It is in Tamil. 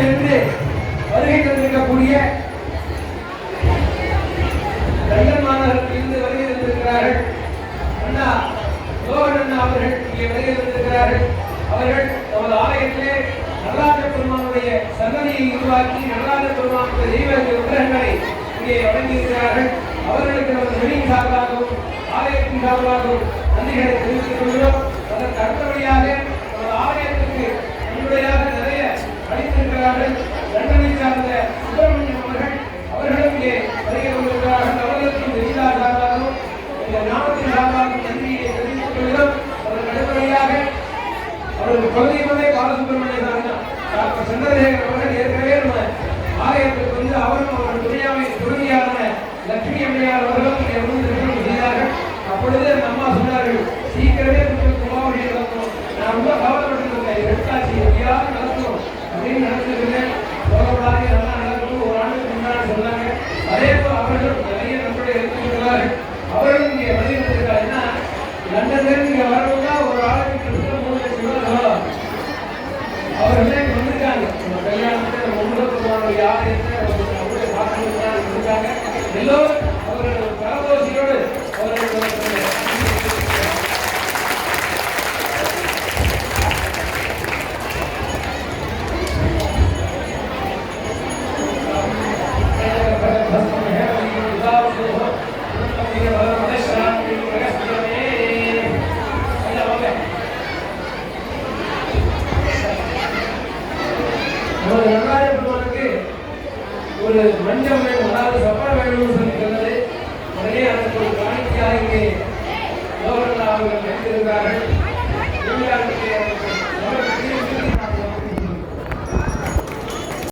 இருந்து வருகை தந்திருக்கக்கூடிய லண்டன் மாநகரத்திலிருந்து வருகை தந்திருக்கிறார்கள். அண்ணா யோகன் அண்ணா அவர்கள் இங்கே வருகை தந்திருக்கிறார்கள். அவர்கள் நமது ஆலயத்திலே நடராஜ பெருமானுடைய சன்னதியை உருவாக்கி நடராஜ பெருமானுடைய தெய்வ விக்கிரகங்களை இங்கே வழங்கியிருக்கிறார்கள். அவர்களுக்கு நமது வெளியின் சார்பாகவும் ஆலயத்தின் சார்பாகவும் நன்றிகளை தெரிவித்துக் கொள்கிறோம். அதற்கு அடுத்தபடியாக நமது ஆலயத்திற்கு நன்றியாக நிறைய அளித்திருக்கிறார்கள். லண்டனை சார்ந்த சுப்பிரமணியம் அவர்களும் இங்கே வருகை கொண்டிருக்கிறார்கள். அவர்களுக்கும் வெளியிலா சார்பாகவும் இந்த கிராமத்தின் சார்பாகவும் நன்றியை தெரிவித்துக் கொள்கிறோம். அதற்கு அடுத்தபடியாக அவர்கள் பகுதியிலே பாலசுப்பிரமணிய டாக்டர் சந்திரசேகர் அவர்கள் ஏற்கனவே நம்ம ஆலயத்திற்கு வந்து அவரும் அவர்கள் துணைவியான லட்சுமி அம்மையார் அவர்களும் இங்கே வந்து நிறுவனம் செய்தார்கள். அப்பொழுது அந்த அம்மா சொன்னார்கள், சீக்கிரமே கும்பாபிஷேகம் நடத்தணும். நான் ரொம்ப கவலைப்பட்டிருக்கேன், எடுத்தாச்சு எப்படியாவது நடத்தணும் அப்படின்னு நினைச்சிருக்கேன். போகப்படாது நல்லா நடக்கணும், ஒரு ஆண்டுக்கு முன்னாடி சொன்னாங்க. அதே போல் அவர்கள் நிறைய நம்முடைய எடுத்துக்கிறார்கள். அவர்களும் இங்கே வலியுறுத்திருக்காங்க. ஏன்னா லண்டன்லேருந்து இங்கே வரணும்னா ஒரு ஆளுக்கு 3 லட்சம் ரூபாய் செலவாகும். அவர்களே வந்திருக்காங்க. நம்ம கல்யாணத்தை நம்ம முன்னோர் யார் அவருடைய பார்த்துருக்காங்க இருக்காங்க. எல்லோரும் அவர்கள் பரதோஷியோடு அவர்கள் ஒரு மஞ்சள் வேணும், அதாவது சப்பரம் வேணும்னு சொல்லி சொன்னது. உடனே அதற்கு ஒரு காணிக்கையாக இங்கே அவர்கள் வைத்திருக்கிறார்கள்.